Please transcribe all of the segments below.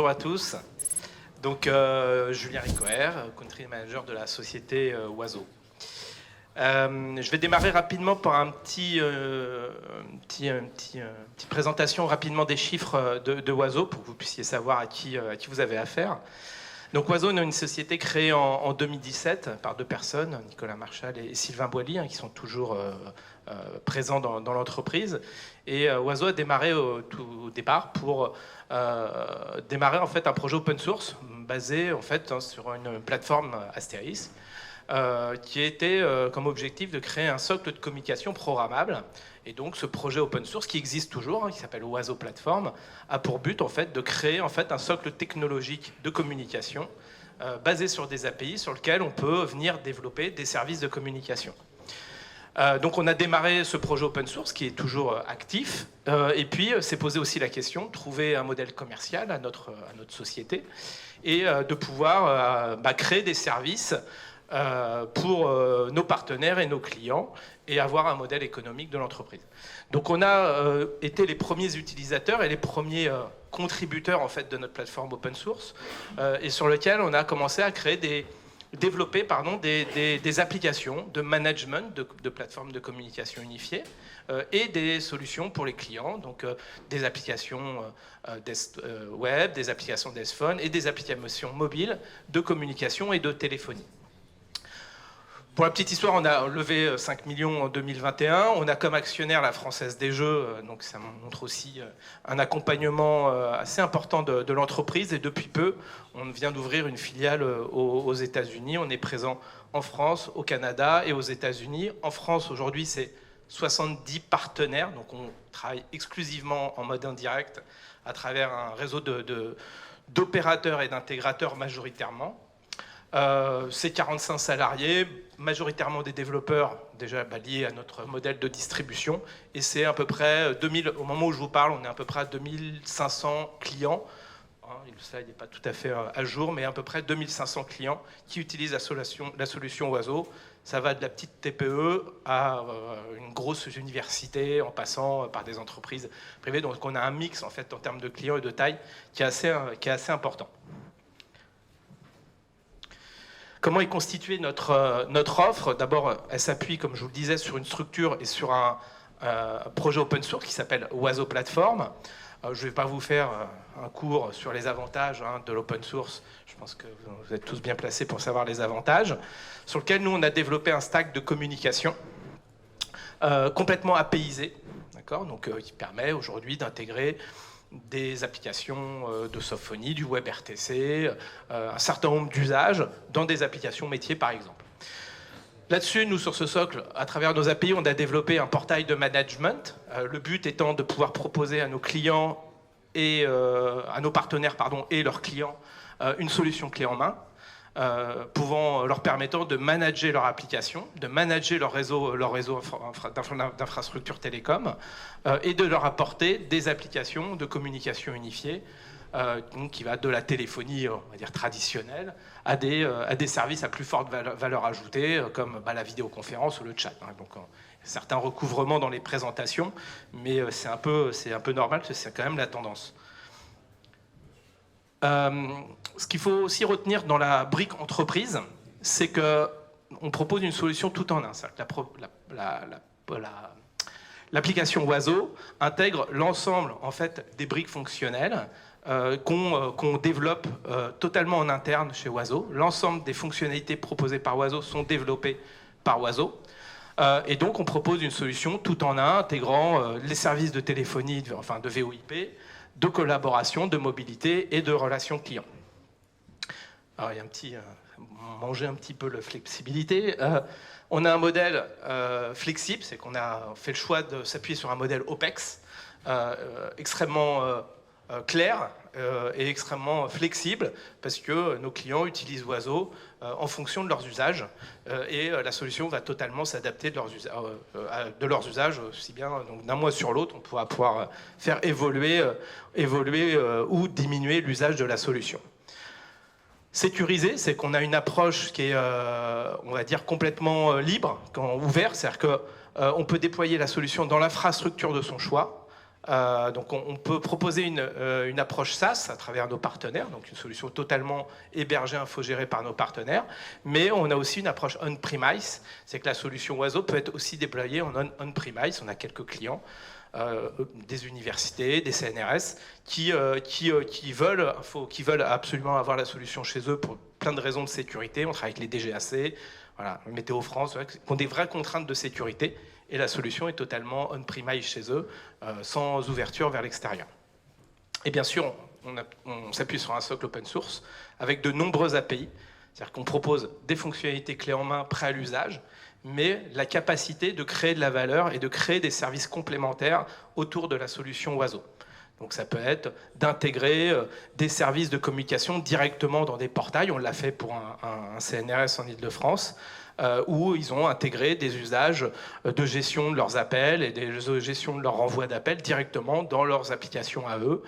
bonjour à tous. Donc, Julien Ricoeur, Country Manager de la société Oiseau. Je vais démarrer rapidement par une petite présentation rapidement des chiffres de Oiseau pour que vous puissiez savoir à qui vous avez affaire. Donc Oiseau est une société créée en 2017 par deux personnes, Nicolas Marchal et Sylvain Boilly, qui sont toujours présents dans l'entreprise. Et Oiseau a démarré au départ pour démarrer en fait un projet open source basé en fait sur une plateforme Astéris qui était comme objectif de créer un socle de communication programmable. Et donc ce projet open source qui existe toujours, qui s'appelle Oiseau Platform, a pour but en fait de créer en fait un socle technologique de communication basé sur des API sur lequel on peut venir développer des services de communication. Donc on a démarré ce projet open source qui est toujours actif et puis s'est posé aussi la question de trouver un modèle commercial à notre société et de pouvoir créer des services pour nos partenaires et nos clients et avoir un modèle économique de l'entreprise. Donc on a été les premiers utilisateurs et les premiers contributeurs en fait de notre plateforme open source et sur lequel on a commencé à développer des applications de management de plateformes de communication unifiées et des solutions pour les clients, donc des applications web, des applications desk phone et des applications mobiles de communication et de téléphonie. Pour la petite histoire, on a levé 5 millions en 2021. On a comme actionnaire la Française des Jeux, donc ça montre aussi un accompagnement assez important de l'entreprise. Et depuis peu, on vient d'ouvrir une filiale aux États-Unis. On est présent en France, au Canada et aux États-Unis. En France, aujourd'hui, c'est 70 partenaires. Donc on travaille exclusivement en mode indirect à travers un réseau d'opérateurs et d'intégrateurs majoritairement. C'est 45 salariés, majoritairement des développeurs déjà liés à notre modèle de distribution, et c'est à peu près 2000, au moment où je vous parle, on est à peu près à 2500 clients. Le slide n'est pas tout à fait à jour, mais à peu près 2500 clients qui utilisent la solution Oiseau. Ça va de la petite TPE à une grosse université, en passant par des entreprises privées. Donc on a un mix en fait en termes de clients et de taille qui est assez important. Comment est constituée notre offre? D'abord, elle s'appuie, comme je vous le disais, sur une structure et sur un projet open source qui s'appelle Oiseau Platform. Je ne vais pas vous faire un cours sur les avantages de l'open source. Je pense que vous êtes tous bien placés pour savoir les avantages. Sur lequel nous, on a développé un stack de communication complètement APIisé, donc qui permet aujourd'hui d'intégrer des applications de softphonie, du WebRTC, un certain nombre d'usages dans des applications métiers par exemple. Là-dessus, nous sur ce socle, à travers nos API, on a développé un portail de management, le but étant de pouvoir proposer à nos clients et à nos partenaires et leurs clients une solution clé en main, leur permettant de manager leur application, de manager leur réseau d'infrastructures télécom et de leur apporter des applications de communication unifiée qui va de la téléphonie, on va dire traditionnelle, à des services à plus forte valeur ajoutée comme la vidéoconférence ou le chat. Donc certains recouvrements dans les présentations, mais c'est un peu normal, parce que c'est quand même la tendance. Ce qu'il faut aussi retenir dans la brique entreprise, c'est qu'on propose une solution tout en un. L'application Oiseau intègre l'ensemble en fait, des briques fonctionnelles qu'on développe totalement en interne chez Oiseau. L'ensemble des fonctionnalités proposées par Oiseau sont développées par Oiseau. Et donc on propose une solution tout en un, intégrant les services de téléphonie, de VoIP, de collaboration, de mobilité et de relations clients. Alors il y a manger un petit peu la flexibilité. On a un modèle flexible, c'est qu'on a fait le choix de s'appuyer sur un modèle OPEX extrêmement clair et extrêmement flexible parce que nos clients utilisent Oiseau en fonction de leurs usages et la solution va totalement s'adapter de leurs usages aussi bien d'un mois sur l'autre on pourra pouvoir faire évoluer ou diminuer l'usage de la solution. Sécurisé, c'est qu'on a une approche qui est, on va dire, complètement libre, ouverte, c'est-à-dire qu'on peut déployer la solution dans l'infrastructure de son choix, Donc on peut proposer une approche SaaS à travers nos partenaires, donc une solution totalement hébergée, infogérée par nos partenaires, mais on a aussi une approche on-premise, c'est que la solution Oiseau peut être aussi déployée en on-premise. On a quelques clients, des universités, des CNRS, qui veulent absolument avoir la solution chez eux pour plein de raisons de sécurité. On travaille avec les DGAC, voilà, Météo France, qui ont des vraies contraintes de sécurité, et la solution est totalement on-premise chez eux, sans ouverture vers l'extérieur. Et bien sûr, on s'appuie sur un socle open source avec de nombreuses API, c'est-à-dire qu'on propose des fonctionnalités clés en main prêtes à l'usage, mais la capacité de créer de la valeur et de créer des services complémentaires autour de la solution Oiseau. Donc ça peut être d'intégrer des services de communication directement dans des portails. On l'a fait pour un CNRS en Ile-de-France, où ils ont intégré des usages de gestion de leurs appels et de gestion de leur renvoi d'appels directement dans leurs applications à eux,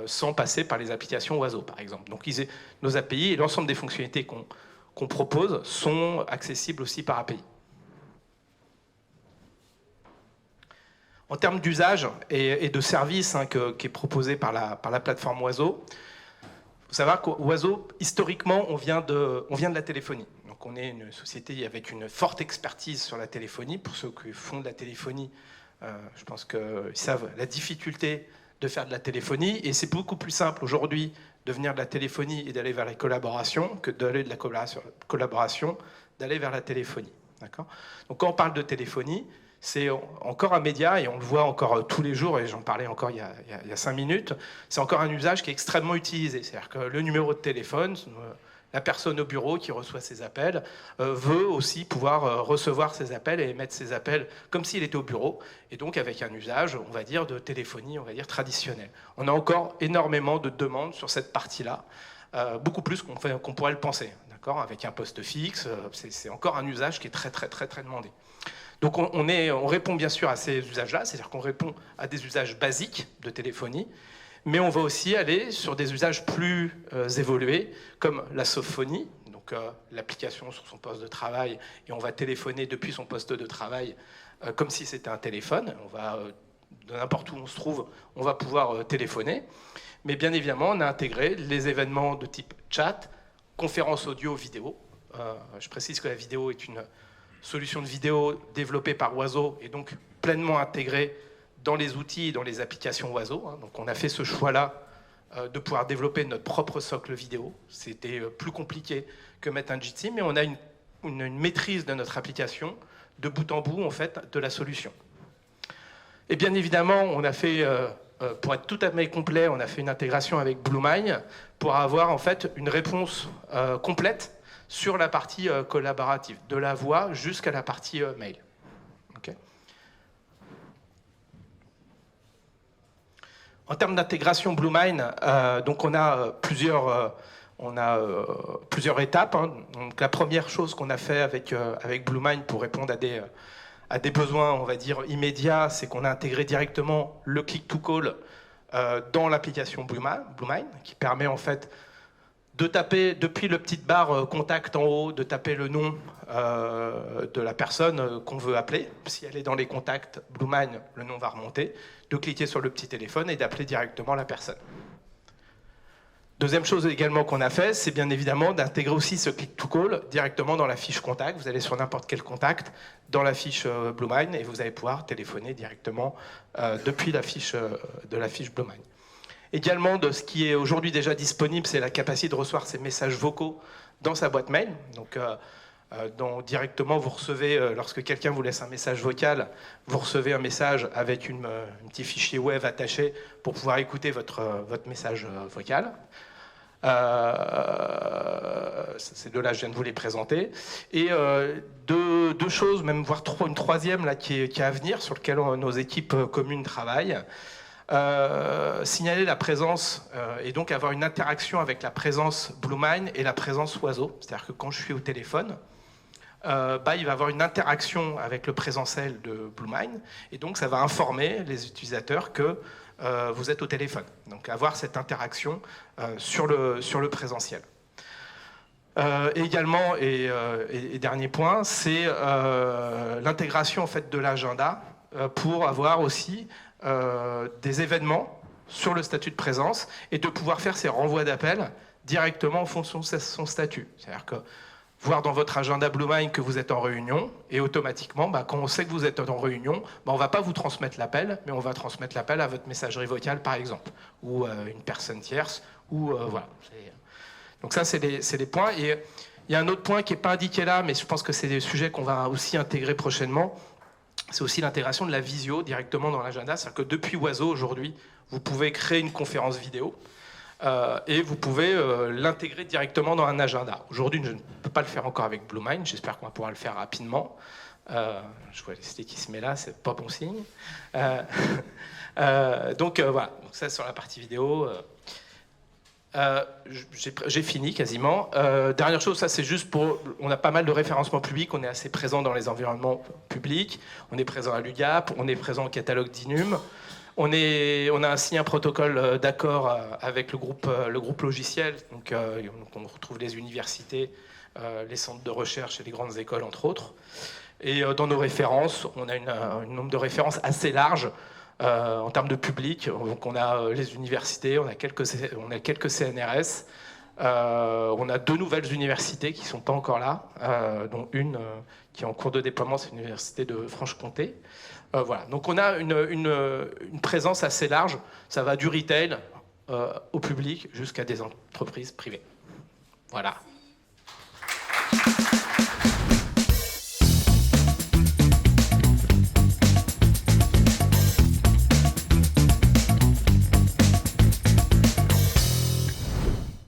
sans passer par les applications Oiseau, par exemple. Donc nos API et l'ensemble des fonctionnalités qu'on propose sont accessibles aussi par API. En termes d'usage et de service qui est proposé par la plateforme Oiseau, il faut savoir qu'Oiseau, historiquement, on vient de la téléphonie. Donc on est une société avec une forte expertise sur la téléphonie. Pour ceux qui font de la téléphonie, je pense qu'ils savent la difficulté de faire de la téléphonie. Et c'est beaucoup plus simple aujourd'hui de venir de la téléphonie et d'aller vers les collaborations que d'aller de la collaboration, d'aller vers la téléphonie. D'accord ? Donc quand on parle de téléphonie, c'est encore un média, et on le voit encore tous les jours, et j'en parlais encore il y a 5 minutes, c'est encore un usage qui est extrêmement utilisé. C'est-à-dire que le numéro de téléphone, la personne au bureau qui reçoit ses appels, veut aussi pouvoir recevoir ses appels et émettre ses appels comme s'il était au bureau, et donc avec un usage, on va dire, de téléphonie, on va dire, traditionnelle. On a encore énormément de demandes sur cette partie-là, beaucoup plus qu'on pourrait le penser. D'accord ? Avec un poste fixe, c'est encore un usage qui est très, très, très, très demandé. Donc on répond bien sûr à ces usages-là, c'est-à-dire qu'on répond à des usages basiques de téléphonie, mais on va aussi aller sur des usages plus évolués, comme la sophonie, donc l'application sur son poste de travail, et on va téléphoner depuis son poste de travail comme si c'était un téléphone. On va, de n'importe où on se trouve, on va pouvoir téléphoner. Mais bien évidemment, on a intégré les événements de type chat, conférence audio, vidéo. Je précise que la vidéo est une solution de vidéo développée par Oiseau et donc pleinement intégrée dans les outils et dans les applications Oiseau. Donc on a fait ce choix-là de pouvoir développer notre propre socle vidéo. C'était plus compliqué que mettre un Jitsi, mais on a une maîtrise de notre application de bout en bout en fait de la solution. Et bien évidemment, on a fait, pour être tout à fait complet, on a fait une intégration avec Bluemind pour avoir en fait une réponse complète sur la partie collaborative, de la voix jusqu'à la partie mail. Okay. En termes d'intégration Bluemind, donc on a plusieurs étapes. Hein. Donc la première chose qu'on a fait avec Bluemind pour répondre à des besoins, on va dire, immédiats, c'est qu'on a intégré directement le click-to-call dans l'application Bluemind, qui permet en fait de taper depuis le petit barre contact en haut, de taper le nom de la personne qu'on veut appeler. Si elle est dans les contacts Bluemind, le nom va remonter. De cliquer sur le petit téléphone et d'appeler directement la personne. Deuxième chose également qu'on a fait, c'est bien évidemment d'intégrer aussi ce click-to-call directement dans la fiche contact. Vous allez sur n'importe quel contact dans la fiche Bluemind et vous allez pouvoir téléphoner directement depuis la fiche Bluemind. Également, de ce qui est aujourd'hui déjà disponible, c'est la capacité de recevoir ces messages vocaux dans sa boîte mail. Donc, directement, vous recevez, lorsque quelqu'un vous laisse un message vocal, vous recevez un message avec un petit fichier web attaché pour pouvoir écouter votre message vocal. Ces deux-là, je viens de vous les présenter. Et deux choses, même voire une troisième là, qui est à venir, sur lequel nos équipes communes travaillent. Signaler la présence et donc avoir une interaction avec la présence Bluemind et la présence Oiseau. C'est-à-dire que quand je suis au téléphone, il va y avoir une interaction avec le présentiel de Bluemind et donc ça va informer les utilisateurs que vous êtes au téléphone. Donc avoir cette interaction sur le présentiel. Également, et dernier point, c'est l'intégration en fait, de l'agenda pour avoir aussi des événements sur le statut de présence et de pouvoir faire ces renvois d'appels directement en fonction de son statut. C'est-à-dire que voir dans votre agenda BlueMind que vous êtes en réunion, et automatiquement, quand on sait que vous êtes en réunion, on ne va pas vous transmettre l'appel, mais on va transmettre l'appel à votre messagerie vocale, par exemple, ou une personne tierce, ou voilà. Donc ça, c'est les points. Et il y a un autre point qui n'est pas indiqué là, mais je pense que c'est des sujets qu'on va aussi intégrer prochainement. C'est aussi l'intégration de la visio directement dans l'agenda. C'est-à-dire que depuis Oiseau, aujourd'hui, vous pouvez créer une conférence vidéo et vous pouvez l'intégrer directement dans un agenda. Aujourd'hui, je ne peux pas le faire encore avec BlueMind. J'espère qu'on va pouvoir le faire rapidement. Je vois Leslie qui se met là, c'est pas bon signe. Donc voilà, donc ça sur la partie vidéo. J'ai fini quasiment. Dernière chose, ça c'est juste pour... On a pas mal de référencement public, on est assez présent dans les environnements publics, on est présent à l'UGAP, on est présent au catalogue d'Inum. On a signé un protocole d'accord avec le groupe logiciel, donc on retrouve les universités, les centres de recherche et les grandes écoles entre autres. Et dans nos références, on a un nombre de références assez large en termes de public. Donc on a les universités, on a quelques CNRS, on a 2 nouvelles universités qui ne sont pas encore là, dont une qui est en cours de déploiement, c'est l'université de Franche-Comté. Voilà. Donc on a une présence assez large, ça va du retail au public jusqu'à des entreprises privées. Voilà.